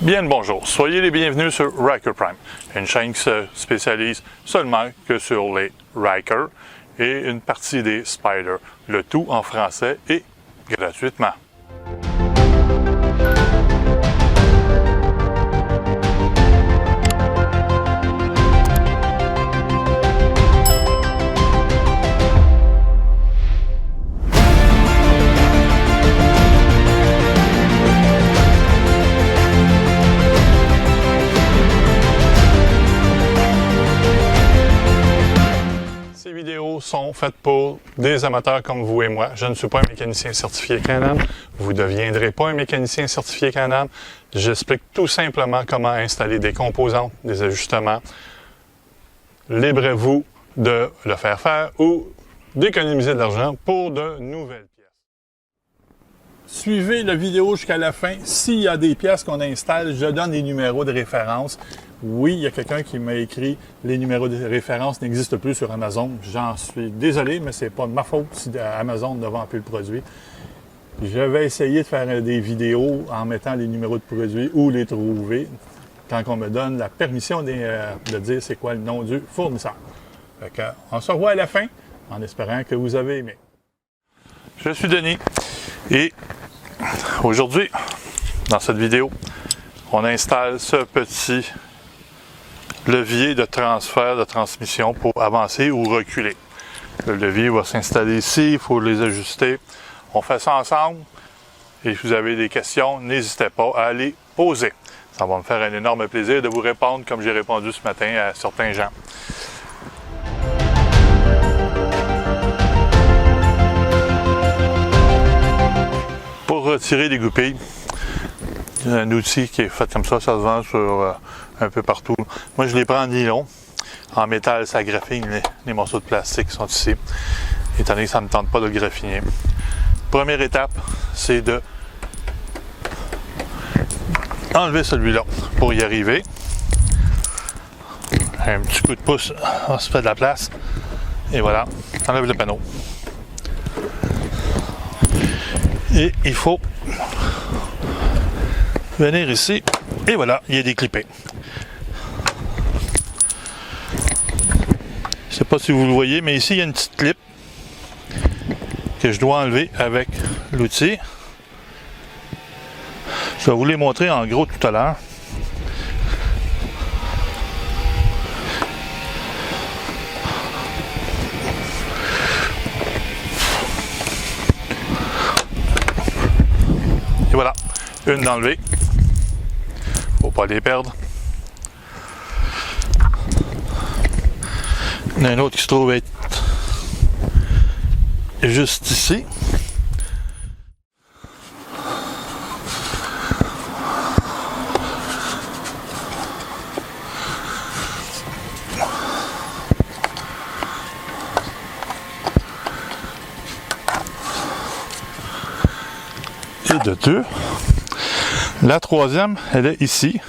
Bien le bonjour, soyez les bienvenus sur Ryker Prime, une chaîne qui se spécialise seulement que sur les Ryker et une partie des Spyder, le tout en français et gratuitement. Ces vidéos sont faites pour des amateurs comme vous et moi. Je ne suis pas un mécanicien certifié Can-Am. Vous ne deviendrez pas un mécanicien certifié Can-Am. J'explique tout simplement comment installer des composantes, des ajustements. Libre à vous de le faire ou d'économiser de l'argent pour de nouvelles pièces. Suivez la vidéo jusqu'à la fin. S'il y a des pièces qu'on installe, je donne les numéros de référence. Oui, il y a quelqu'un qui m'a écrit « Les numéros de référence n'existent plus sur Amazon ». J'en suis désolé, mais c'est pas de ma faute si Amazon ne vend plus le produit. Je vais essayer de faire des vidéos en mettant les numéros de produits ou les trouver quand on me donne la permission de dire c'est quoi le nom du fournisseur. On se revoit à la fin en espérant que vous avez aimé. Je suis Denis et aujourd'hui, dans cette vidéo, on installe ce petit levier de transfert de transmission pour avancer ou reculer. Le levier va s'installer ici, il faut les ajuster. On fait ça ensemble et si vous avez des questions, n'hésitez pas à les poser. Ça va me faire un énorme plaisir de vous répondre comme j'ai répondu ce matin à certains gens. Pour retirer les goupilles, il y a un outil qui est fait comme ça se vend sur un peu partout. Moi, je les prends en nylon. En métal, ça graphine les morceaux de plastique qui sont ici. Étant donné que ça ne me tente pas de le graphiner. Première étape, c'est de enlever celui-là. Pour y arriver, un petit coup de pouce, on se fait de la place. Et voilà, on enlève le panneau. Et il faut venir ici. Et voilà, il est déclippé. Je ne sais pas si vous le voyez, mais ici, il y a une petite clip que je dois enlever avec l'outil. Je vais vous les montrer en gros tout à l'heure. Et voilà, une d'enlever. Faut pas les perdre. Il y en a un autre qui se trouve être juste ici. Et de deux. La troisième, elle est ici.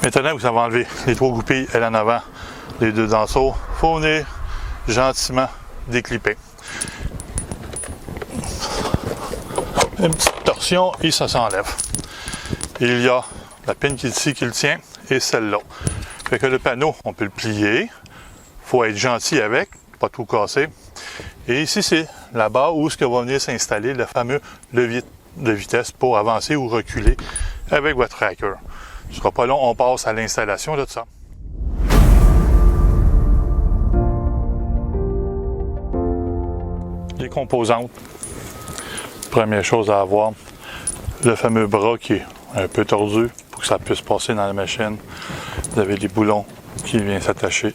Maintenant que vous avez enlevé les trois goupilles, elle en avant, les deux en dessous, il faut venir gentiment déclipper. Une petite torsion et ça s'enlève. Il y a la pine qui est ici qui le tient et celle-là. Fait que le panneau, on peut le plier. Il faut être gentil avec, pas tout casser. Et ici, c'est la barre où ce que va venir s'installer le fameux levier de vitesse pour avancer ou reculer avec votre Ryker. Ce ne sera pas long, on passe à l'installation de ça. Les composantes. Première chose à avoir, le fameux bras qui est un peu tordu pour que ça puisse passer dans la machine. Vous avez des boulons qui viennent s'attacher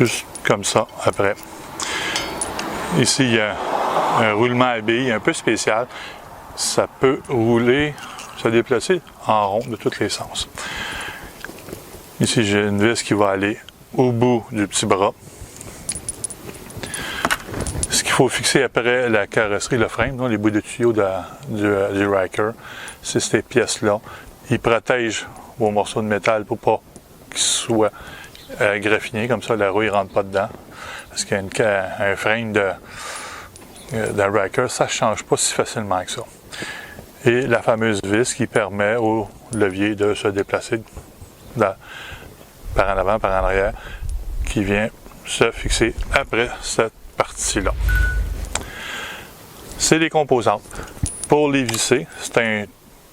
juste comme ça après. Ici, il y a un roulement à billes un peu spécial. Ça peut rouler, se déplacer en rond de tous les sens. Ici, j'ai une vis qui va aller au bout du petit bras. qu'il faut fixer après la carrosserie, le frame, donc les bouts de tuyau du Ryker, c'est ces pièces-là. Ils protègent vos morceaux de métal pour pas qu'ils soient graffinés, comme ça la roue ne rentre pas dedans. Parce qu'un frame d'un Ryker, ça ne change pas si facilement que ça. Et la fameuse vis qui permet au levier de se déplacer par en avant, par en arrière, qui vient se fixer après cette partie-là. C'est les composantes. Pour les visser, c'est un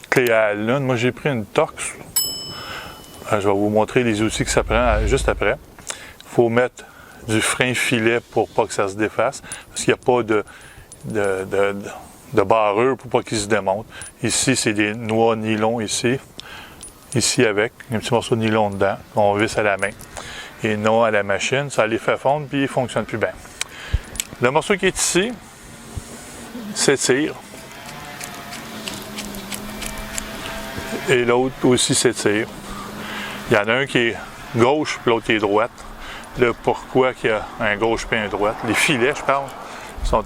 clé à lune. Moi, j'ai pris une Torx. Je vais vous montrer les outils que ça prend juste après. Il faut mettre du frein filet pour pas que ça se défasse, parce qu'il n'y a pas de barrure pour pas qu'il se démonte. Ici, c'est des noix nylon ici. Ici avec, un petit morceau de nylon dedans, qu'on visse à la main. Et non à la machine, ça les fait fondre puis il ne fonctionne plus bien. Le morceau qui est ici s'étire. Et l'autre aussi s'étire. Il y en a un qui est gauche, puis l'autre qui est droite. Le pourquoi qu'il y a un gauche et un droite. Les filets, je parle, sont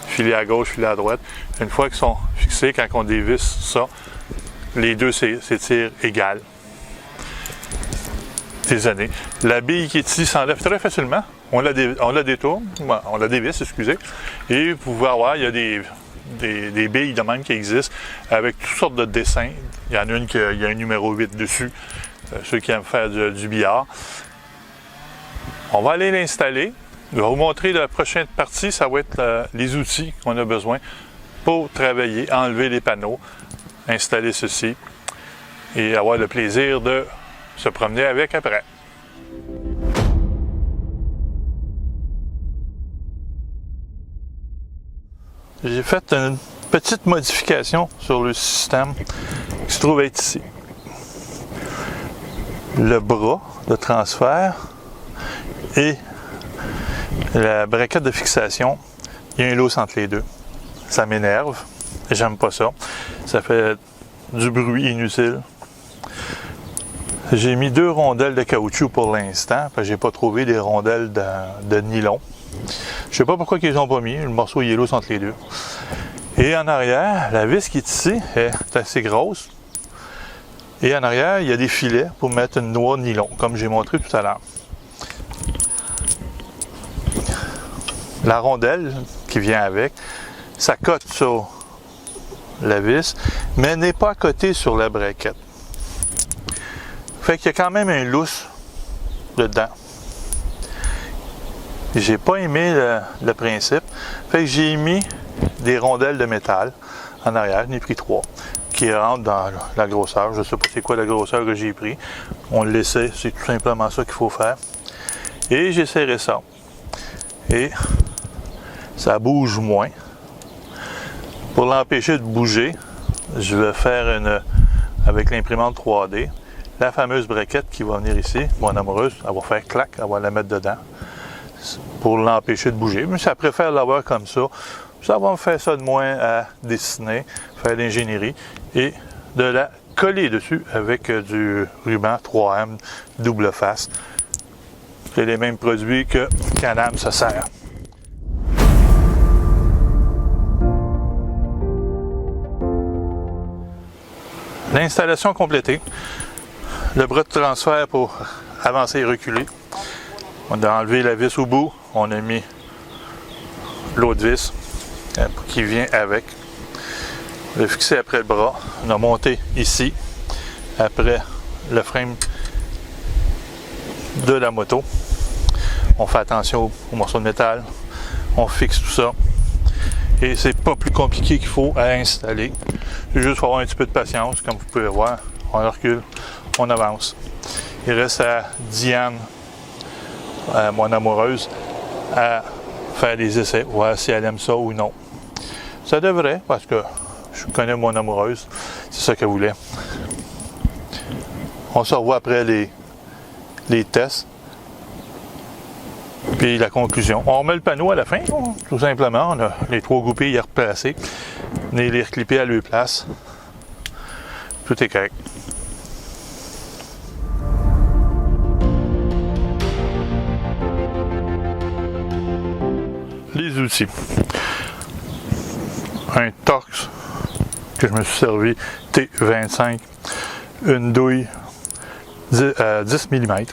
filets à gauche, filets à droite. Une fois qu'ils sont fixés, quand on dévisse ça, les deux s'étirent égal. Des années. La bille qui est ici s'enlève très facilement. On la détourne, on la dévisse, excusez. Et vous pouvez avoir, il y a des billes de même qui existent avec toutes sortes de dessins. Il y en a une qui a un numéro 8 dessus, ceux qui aiment faire du billard. On va aller l'installer. Je vais vous montrer la prochaine partie, ça va être les outils qu'on a besoin pour travailler, enlever les panneaux, installer ceci et avoir le plaisir de se promener avec après. J'ai fait une petite modification sur le système qui se trouve être ici. Le bras de transfert et la braquette de fixation, il y a un lousse entre les deux. Ça m'énerve, j'aime pas ça. Ça fait du bruit inutile. J'ai mis 2 rondelles de caoutchouc pour l'instant, parce que j'ai pas trouvé des rondelles de nylon. Je sais pas pourquoi ils ont pas mis, le morceau il est lousse entre les deux. Et en arrière, la vis qui est ici est assez grosse. Et en arrière, il y a des filets pour mettre une noix de nylon, comme j'ai montré tout à l'heure. La rondelle qui vient avec, ça cote sur la vis, mais n'est pas cotée sur la braquette. Fait qu'il y a quand même un lousse dedans. J'ai pas aimé le principe. Fait que j'ai mis des rondelles de métal en arrière, j'en ai pris 3, qui rentrent dans la grosseur. Je sais pas c'est quoi la grosseur que j'ai pris. On le laissait, c'est tout simplement ça qu'il faut faire. Et j'ai serré ça. Et ça bouge moins. Pour l'empêcher de bouger, je vais faire avec l'imprimante 3D, la fameuse braquette qui va venir ici, mon amoureuse, elle va faire clac, elle va la mettre dedans pour l'empêcher de bouger. Mais ça préfère l'avoir comme ça. Ça va me faire ça de moins à dessiner, faire l'ingénierie et de la coller dessus avec du ruban 3M double face. C'est les mêmes produits que Can-Am se sert. L'installation complétée. Le bras de transfert pour avancer et reculer. On a enlevé la vis au bout. On a mis l'autre vis qui vient avec. On l'a fixé après le bras. On a monté ici, après le frame de la moto. On fait attention aux morceaux de métal. On fixe tout ça. Et c'est pas plus compliqué qu'il faut à installer. Il juste faut avoir un petit peu de patience, comme vous pouvez voir. On recule, on avance. Il reste à Diane, mon amoureuse, à faire des essais, voir si elle aime ça ou non. Ça devrait, parce que je connais mon amoureuse, c'est ça qu'elle voulait. On se revoit après les tests. Puis la conclusion. On remet le panneau à la fin, tout simplement. On a les 3 goupilles à replacer. On les reclipper à leur place. Tout est correct. Les outils. Un Torx que je me suis servi T25, une douille 10 mm,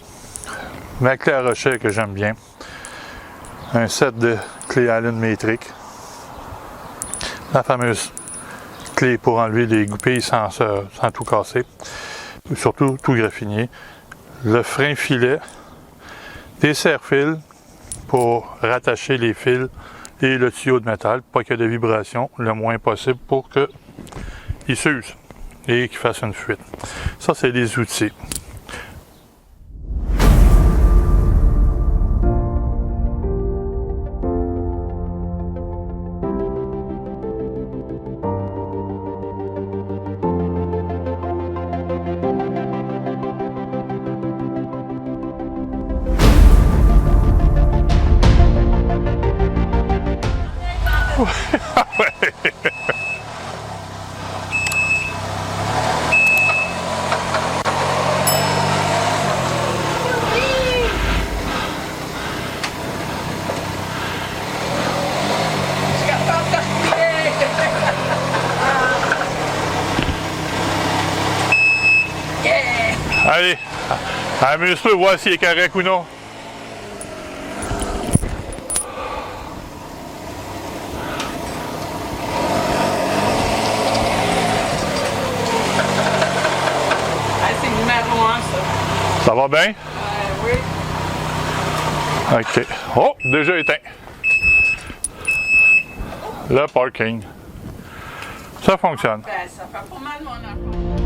ma clé à rochet que j'aime bien, un set de clés Allen métriques, la fameuse clé pour enlever les goupilles sans tout casser, surtout tout graffiner, le frein filet, des serre-fils pour rattacher les fils et le tuyau de métal, pas qu'il y ait de vibration, le moins possible pour qu'il s'use et qu'il fasse une fuite. Ça, c'est les outils. Allez, amuse-toi, voir s'il est correct ou non. C'est numéro 1, ça. Ça va bien? Oui. OK. Oh, déjà éteint. Le parking. Ça fonctionne. Ben, ça fait pas mal mon affaire.